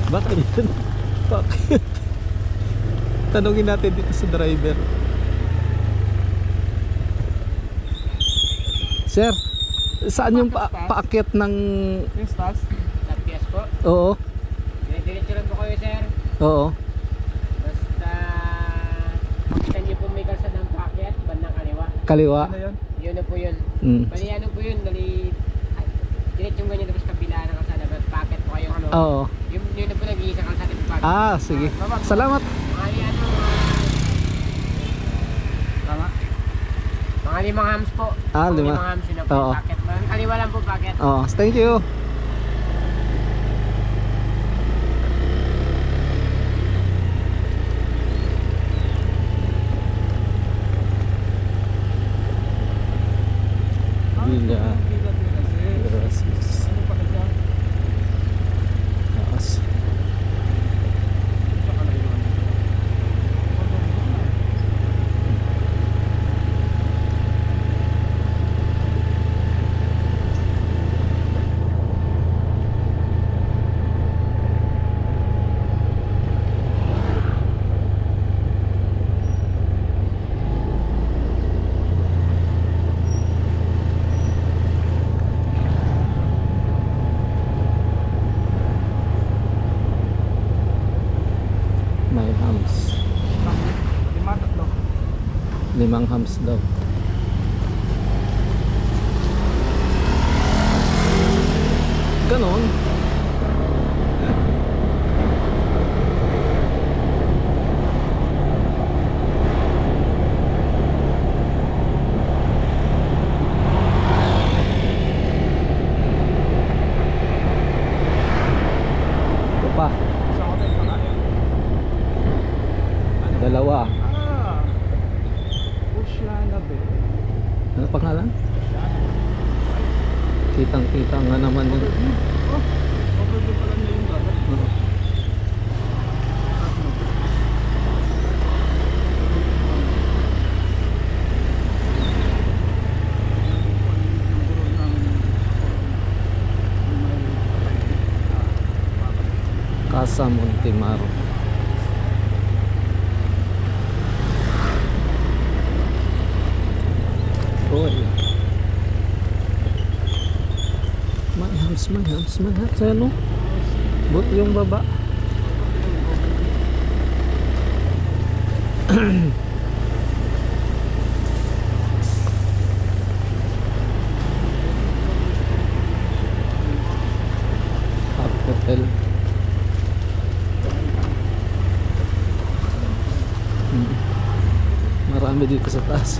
Bakit yan? Bakit? Tanungin natin dito sa driver. Sir, saan yung paakyat ng... Yung stars? Lapias po. Oo. Diretso lang po kayo, sir. Oo. Basta makita niyo po may kalsadang paakyat, bandang kaliwa. Kaliwa. Ano yun? Yun na po yun. Mm. Bali ano po yun, diretso yung ganyan tapos kabila ng kalsada. Paakyat po kayo ano. Oo. Yun na po nag-iisa kalsada yung paakyat. Ah, sige. Salamat. Mga ano, Tama? mga 5 hams po. Ah, 5. 5 hams yun na po Oo. yung paakyat. Kaliwa lang po paakyat. Oo, thank you. Villa Gracias. Ano pala dyan? Taas. Saka na yun. May hams. 5, 3. 5 hams daw. Ganon. Ito pa. Sa hotel pa nga. Dalawa. Ah! Oceana Bay. Ano pangalan? Oceana. Kitang-kita nga naman yun. Oh! Overview pala niya yung dagat. Oo. Casa Montemar. Uy. May hams. Ano? But yung baba. Top Hotel. Marami dito sa taas.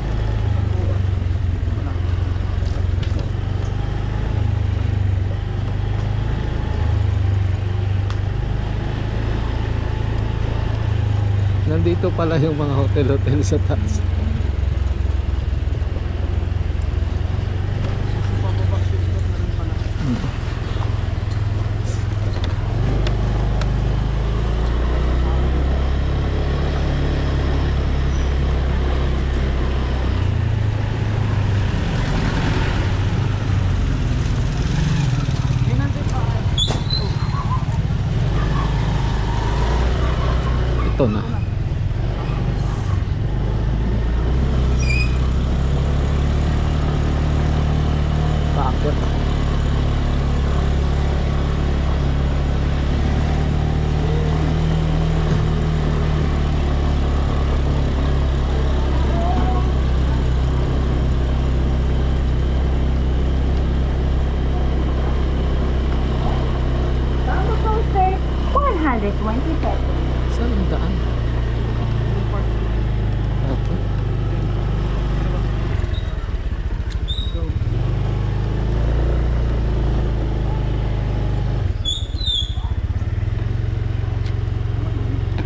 Nandito pala yung mga hotel sa taas. Pababa shipment na rin pala. Ito na. Paakyat. Bago po, sir, 120 pesos. Saan ang daan? Okay.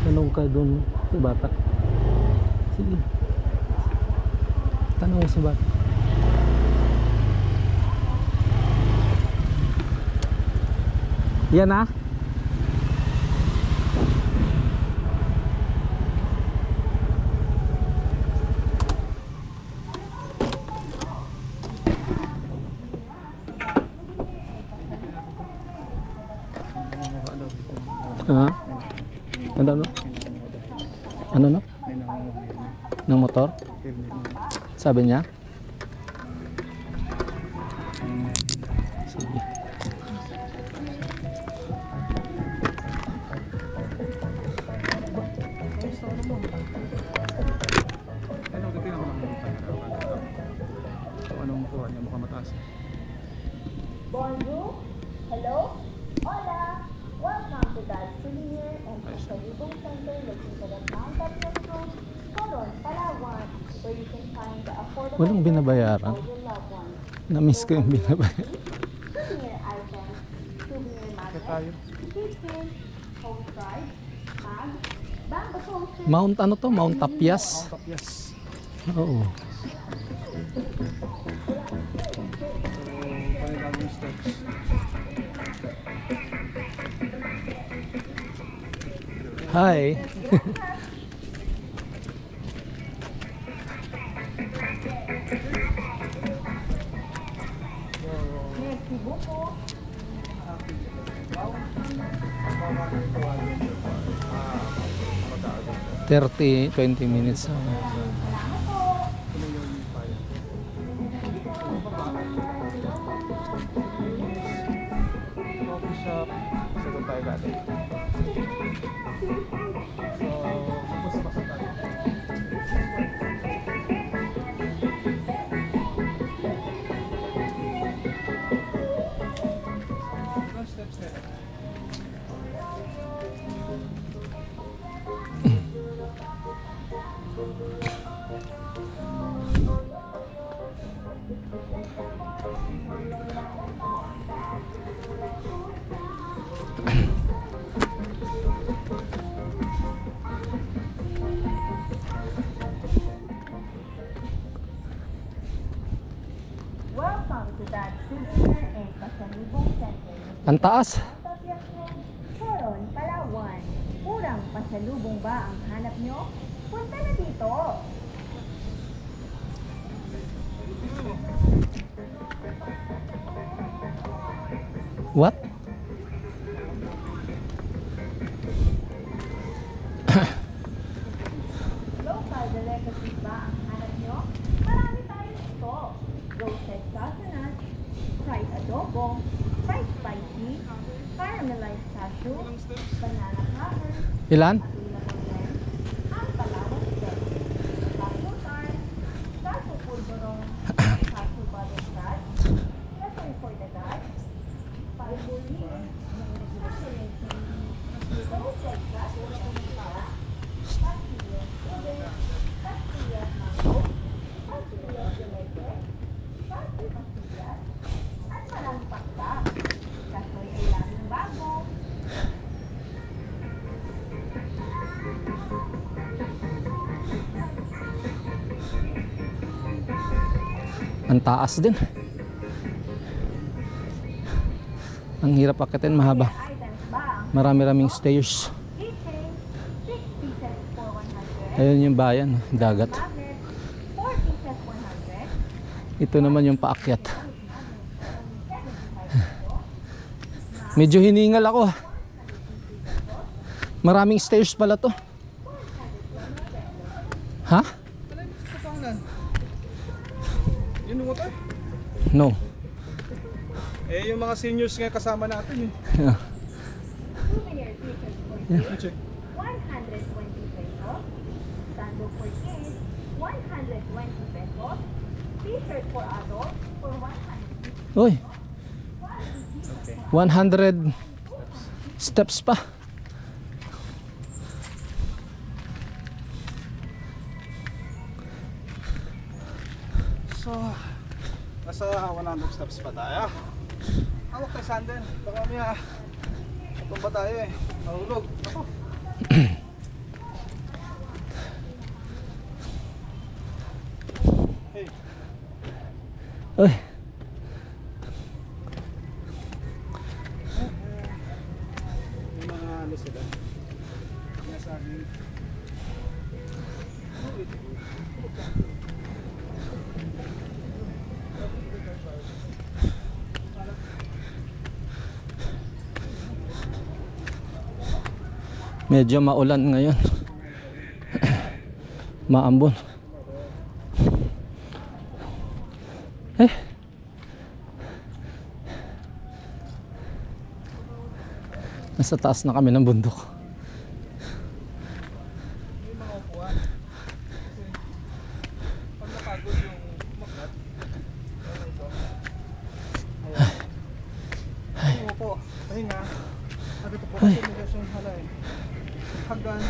Tanong ka dun sa bata. Sige. Tanong sa bata. Yan ah. Ha? Ano no? Ano no? May nangangamoy. Ng motor? Sabi niya? Sige. Ano, tingnan mo lang yung camera. Kung anong kuha niya, mukhang mataas. Bonjour. Hello. Hola. Welcome to Dad's Souvenir and Pasalubong Center located at Mount Tapiaco, Coron, Palawan, where you can find the affordable Walang binabayaran. for your loved ones. Na-miss ko yung binabayaran. Souvenir items, souvenir Kaya tayo. magnets, keychain, postcard, mag, bamboo posters, Mount ano to? Mount Tapias? Top, yes. Oo. So, panigagong steps. Hi! merci beaucoup. 20 minutes. Coffee shop. Sagot tayo galing. So, basta tayo. Ilang steps na yun? Welcome to Dad's Souvenir and Pasalubong Center. Ang taas. Tapiaco, Coron, Palawan. Urang pasalubong ba ang hanap nyo? Punta na dito. What? Local delicacies ba ang hanap nyo? Marami tayo dito. Roasted coconut, fried adobo, fried spicy, caramelized cashew, banana crackers, Ilan? available din ang Palawan steak, cashew tart, cashew pulverong, cashew butterscotch, cashew for the dot, palbuli, roasted cashew pulverong, pastillas ube, pastillas mango, pastillas de leche, cashew pastillas, at maraming pakta. Kasoy ay laging bago. Ang taas din. Ang hirap akitin, mahaba. Items ba ang Marami-raming stairs. keychain, 6 pieces for 100, Ayun yung bayan, dagat. magnet, 4 pieces 100, Ito naman yung paakyat. Medyo hiningal ako. Maraming stairs pala to. Ha? Kapangalan. Yun mo tayo. No. Eh, yung mga seniors nga kasama natin eh. souvenir pieces for kids, Check. 120 pesos, sandal for kids, 120 pesos, t-shirt for adults for 100. Uy. 100 steps pa. So, nasa 100 steps pa tayo. Hawak tayo sandal. Baka niya, tumba tayo eh. Nahulog. Ako. Hey, Uy. may mga ano sila. Sinasabing, Medyo maulan ngayon. Maambon. Nasa taas na kami ng bundok. May mga upuan. Kasi pag napagod yung umakyat, ano ito? Ayan. Umupo, pahinga. At ito po kasi may yung halay. Hagdan.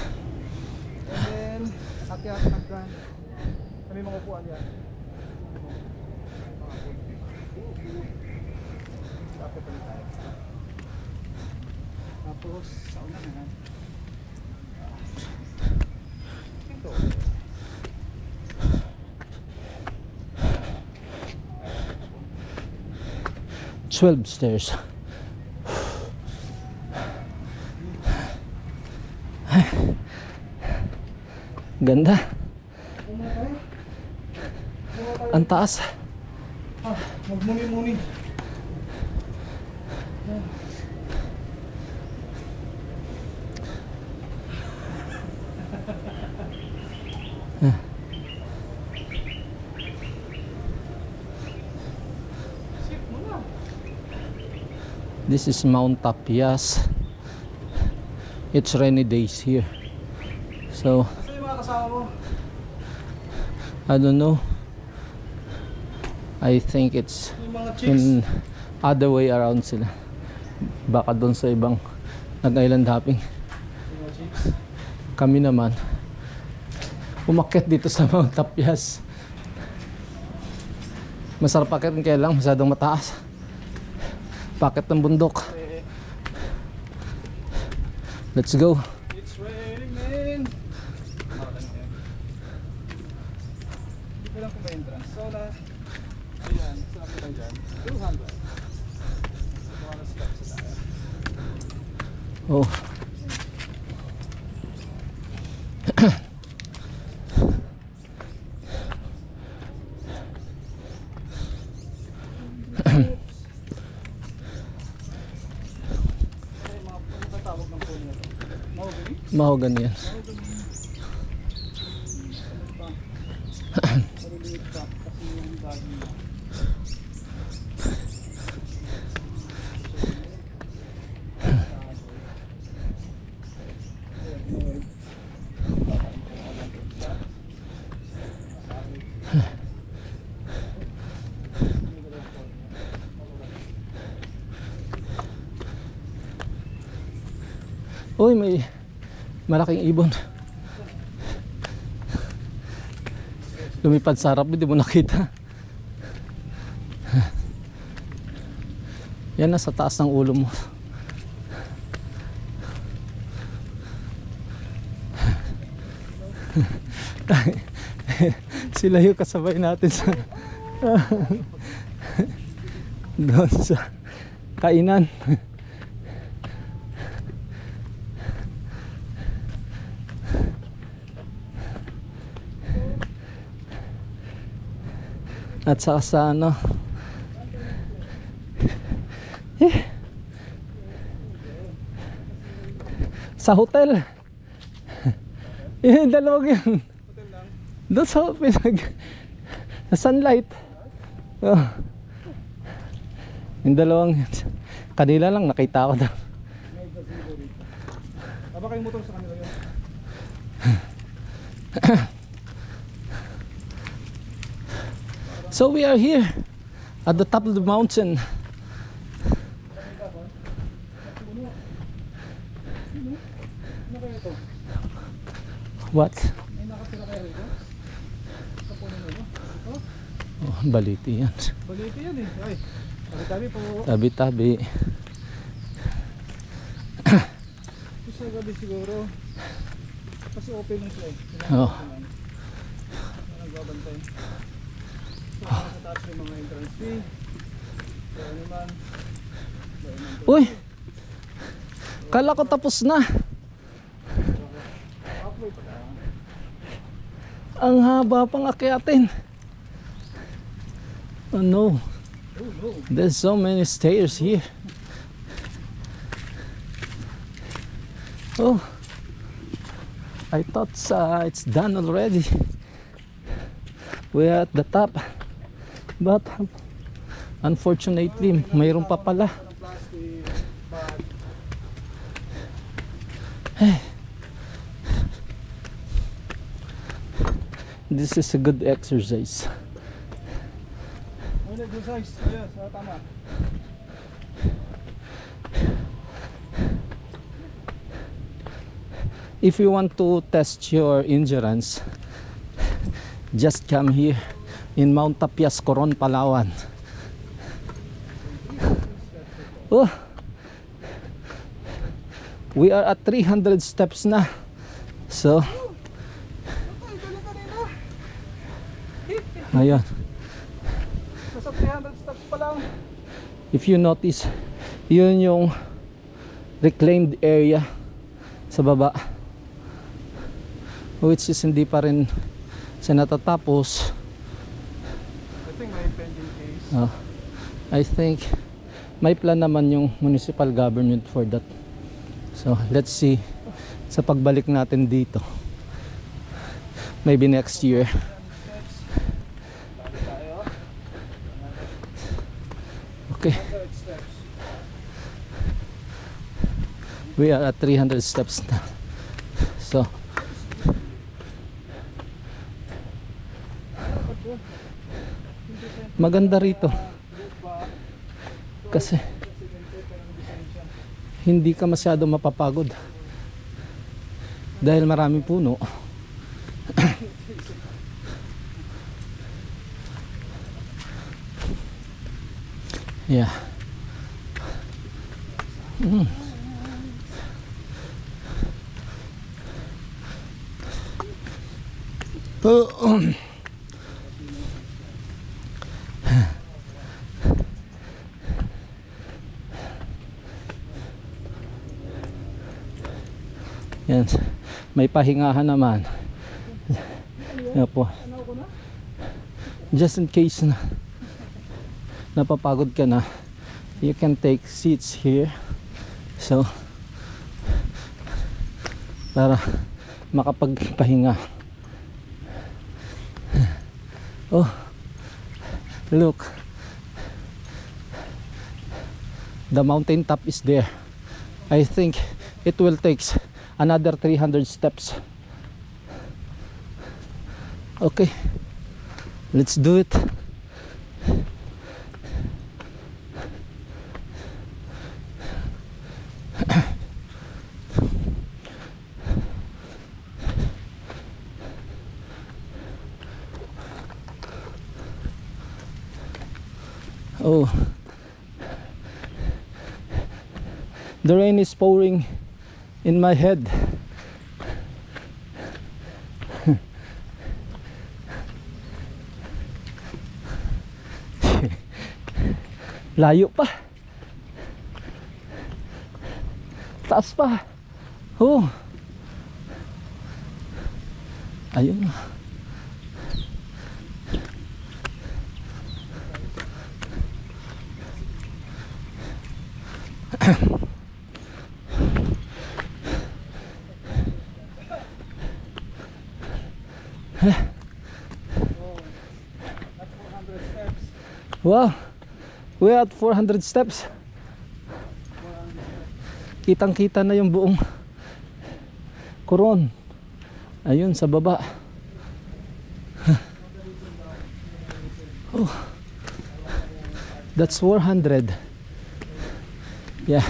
And then, akyat, hagdan. May mga upuan yan. Tapos pa tayo. Tapos, sa una na. Ito. 12 stairs. Ganda. Ang taas. Magmuni-muni. This is Mount Tapias. It's rainy days here. So, Kasi yung mga kasama mo. I don't know. I think it's Yung mga chicks. in other way around sila. Baka doon sa ibang nag-island hopping. Yung mga chicks. Kami naman umakyat dito sa Mount Tapias. Masarap akyatin kaya lang masyadong mataas. Paket ng bundok. Let's go. It's raining, man. Hindi ko lang kung may entrance. So, ayan, saan ko lang dyan? 200. So, ano steps sa tayo? Oh. Ano yung mga tawag ng phone na ito? Mahogany? Mahogany yan. Maliliit pa kasi yung dagi niya. Uy, may malaking ibon. Lumipad sa harap, hindi mo nakita. Yan, nasa taas ng ulo mo. Sila yung kasabay natin sa doon sa kainan. At saka sa ano sa hotel. Yung dalawang yun Hotel lang. doon sa sa sunlight. Oh. Yung dalawang kanila lang nakita ko daw. Baka yung motor sa kanila yun. So we are here at the top of the mountain. Ano kaya ito? What? May nakatira kaya rito? Sa puno na ito? Ito? Oh, baliti yan. Baliti yan eh. Ay, tabi-tabi po. Tabi-tabi. Sa gabi siguro. Kasi open lang siya eh. Oh. Nagbabantay. So, sa taas yung mga entrance fee. So, ano man. Uy! Kala ko tapos na. Halfway pa lang. Ang haba pang akyatin. Oh no. Oh no. There's so many stairs here. Oh. I thought it's done already. We're at the top, but unfortunately mayroon pa pala. Ng plastic, bag. This is a good exercise. Ano good size? Yes, tama. If you want to test your endurance, just come here in Mount Tapias, Coron, Palawan. Oh, we are at 300 steps na. So, ayan. Nasa 300 steps pa lang. If you notice, yun yung reclaimed area sa baba, which is hindi pa rin siya natatapos. I think may pending case. I think may plan naman yung municipal government for that. So let's see sa pagbalik natin dito, maybe next year. Okay, 100 steps. we are at 300 steps na. So maganda rito kasi hindi ka masyado mapapagod dahil maraming puno. Yeah. Yan. May pahingahan naman. Yan po. Just in case na napapagod ka na, you can take seats here. So para makapagpahinga. Oh, look, the mountain top is there. I think it will take another 300 steps. Okay, let's do it. Oh, the rain is pouring in my head. Layo pa, taas pa. Oh, ayun. Wow, we're at 400 steps. Kitang kita na yung buong Coron. Ayun sa baba. Oh, that's 400. Yeah.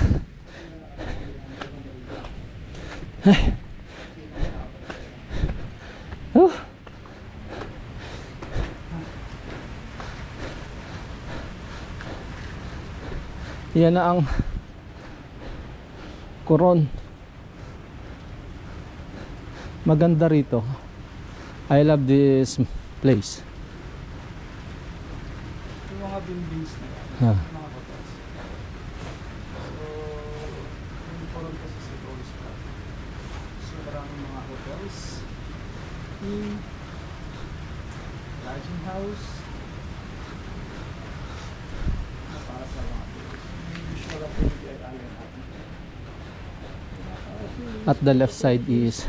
Oh. Yan na ang Coron. Maganda rito. I love this place. Yung mga buildings na Huh. mga hotels. So, yung Coron kasi sa tourist spot. So, maraming mga hotels. Inn, lodging house. Na para sa mga tourist. Usual activity ay island hopping. At the left side is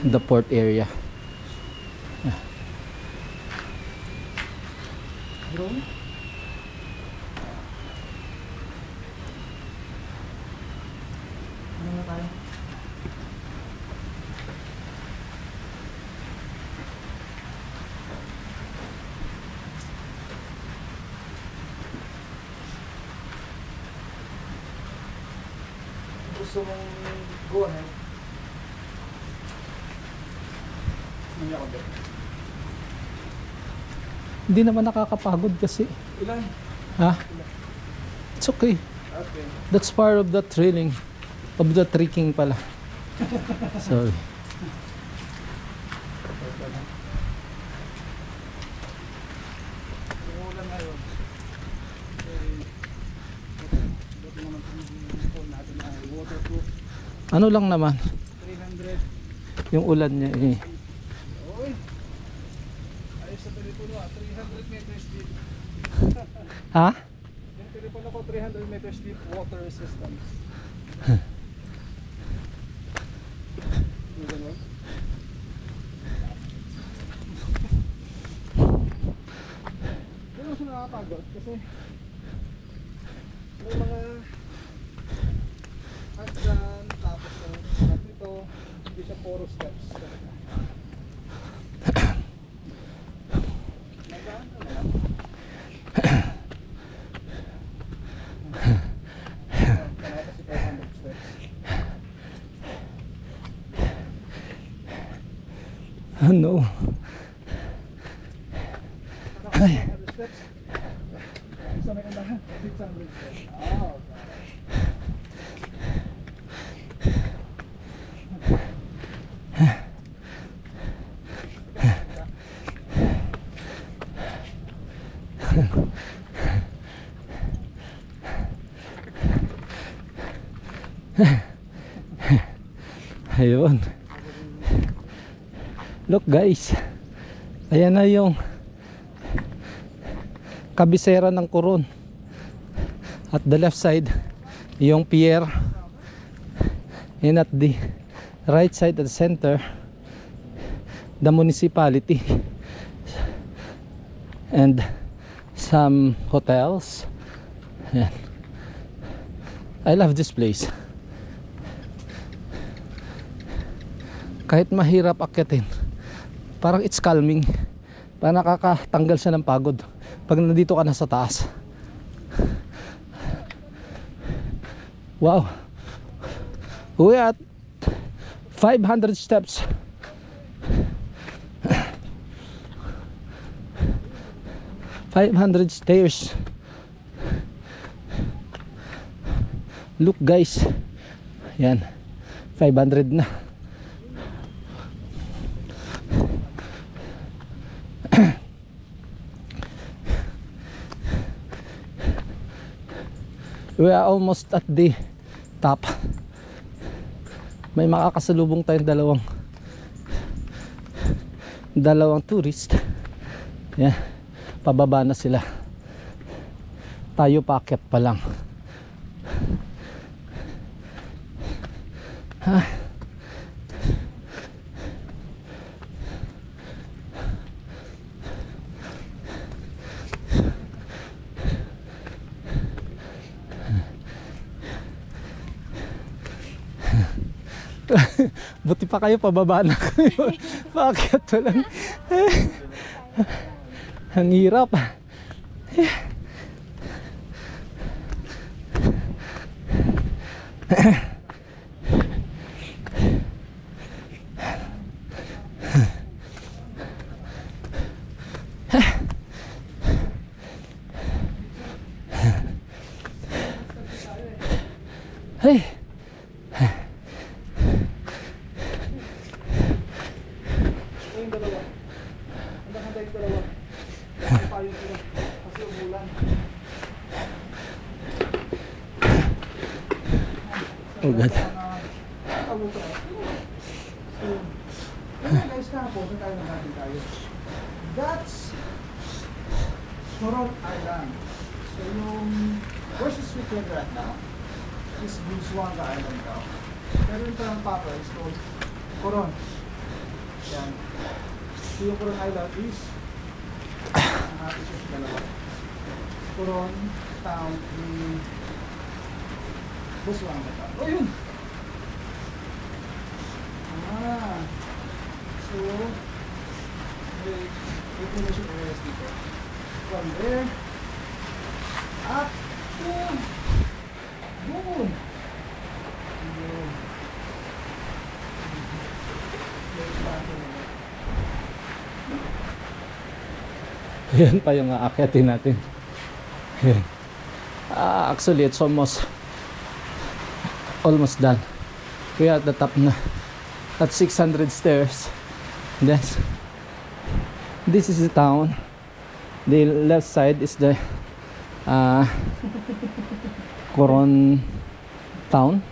the port area. Drone? Ano na tayo? Gusto mong go ahead? Hindi ako dyan. Hindi naman nakakapagod kasi. Ilan? Ha? It's okay. Okay. That's part of the thrilling. Of the trekking pala. Sorry. Umulan ngayon. Buti naman itong phone natin ay waterproof. Ano lang naman 300. yung ulan niya eh. Oy! Ayos sa telepono 300 meters deep. Ha? Yung telepono ko 300 meters deep water resistance. Yung ganun. Pero siya nakakapagod kasi may mga hagdan tapos ng ito hindi siya puro steps. Nagaan ka na lang. Kanata si 500 steps. Ano? Ay. 100 steps. Isa may kandahan, 600 steps. Ah, okay. Ayun. Look guys. Ayan na yung kabisera ng Coron. At the left side, yung pier. And at the right side at the center, the municipality. And some hotels. Ayan. I love this place. Kahit mahirap akyatin, parang it's calming. Parang nakakatanggal siya ng pagod pag nandito ka na sa taas. Wow, we are at 500 steps. $500 stairs. Look guys, yan, 500 na. We are almost at the top. May makakasalubong tayong dalawang tourist. Yeah, pababa na sila. Tayo paakyat pa lang. Ha? Buti pa kayo, pababa na kayo. Paakyat pa lang. Ang hirap. Hey. Yung dalawa. Handa yung dalawa. Ay payo sila. Kasi umulan. Oh God. Guys, kahapon, saan tayo natin tayo? That's Coron Island. So yung where's the weekend right now? Is Busuanga Island daw. Pero yung parang Papa is called Coron. Yan. So yung Coron Island is ang ating sa dalawa. Coron Town in Busuanga Town. Oh, yun! Ah. So, may information areas dito. From there, up to doon. Yun. Yan pa yung aakyatin natin. Yan. Actually, it's almost done. We are at the top na. At 600 stairs. Then, this is the town. The left side is the Coron town.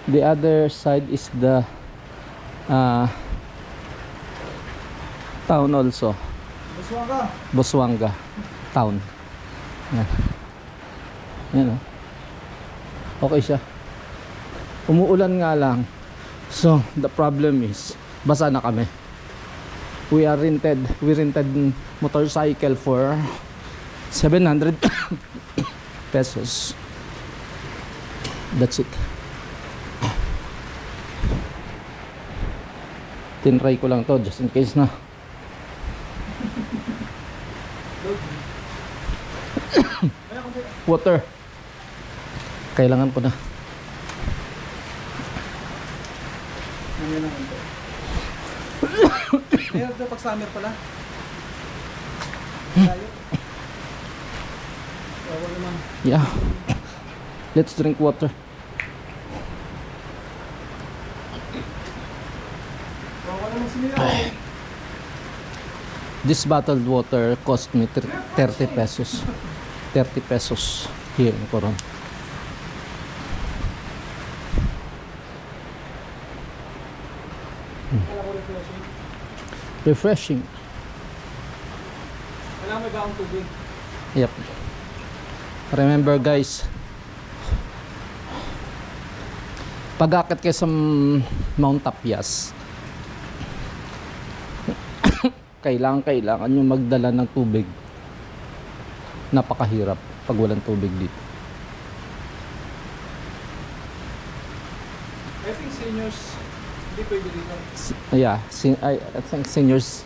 The other side is the town also. Busuanga. Busuanga town. Yan. Yan o. Okay siya. Umuulan nga lang. So, the problem is, basa na kami. We rented motorcycle for 700 pesos. That's it. Tinry ko lang to just in case na. Water. Kailangan ko na. Ano lang ito? Meron ito pag summer pala. Tayo. Wawa naman. Yeah. Let's drink water. Wawa naman si Mia. This bottled water cost me 30 pesos. 30 pesos here in Coron. Kala ko refreshing. Refreshing. Kailangan may baong tubig. Yep. Remember guys, pag-akit kayo sa Mount Tapias, kailangan nyo magdala ng tubig. Napakahirap pag walang tubig dito. I think seniors, hindi pwede dito. Yeah, I think seniors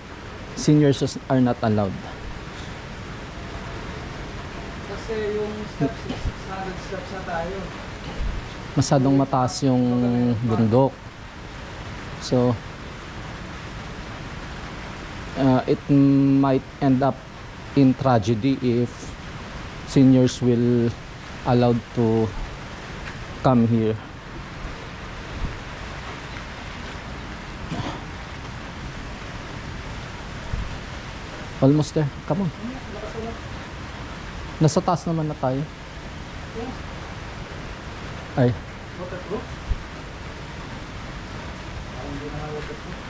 are not allowed. Kasi yung steps, 600 steps na tayo. Masyadong mataas yung bundok. So, it might end up in tragedy if seniors will allowed to come here. Almost there. Come on. Nasa taas naman na tayo. Ay. Waterproof? Parang hindi na nga waterproof.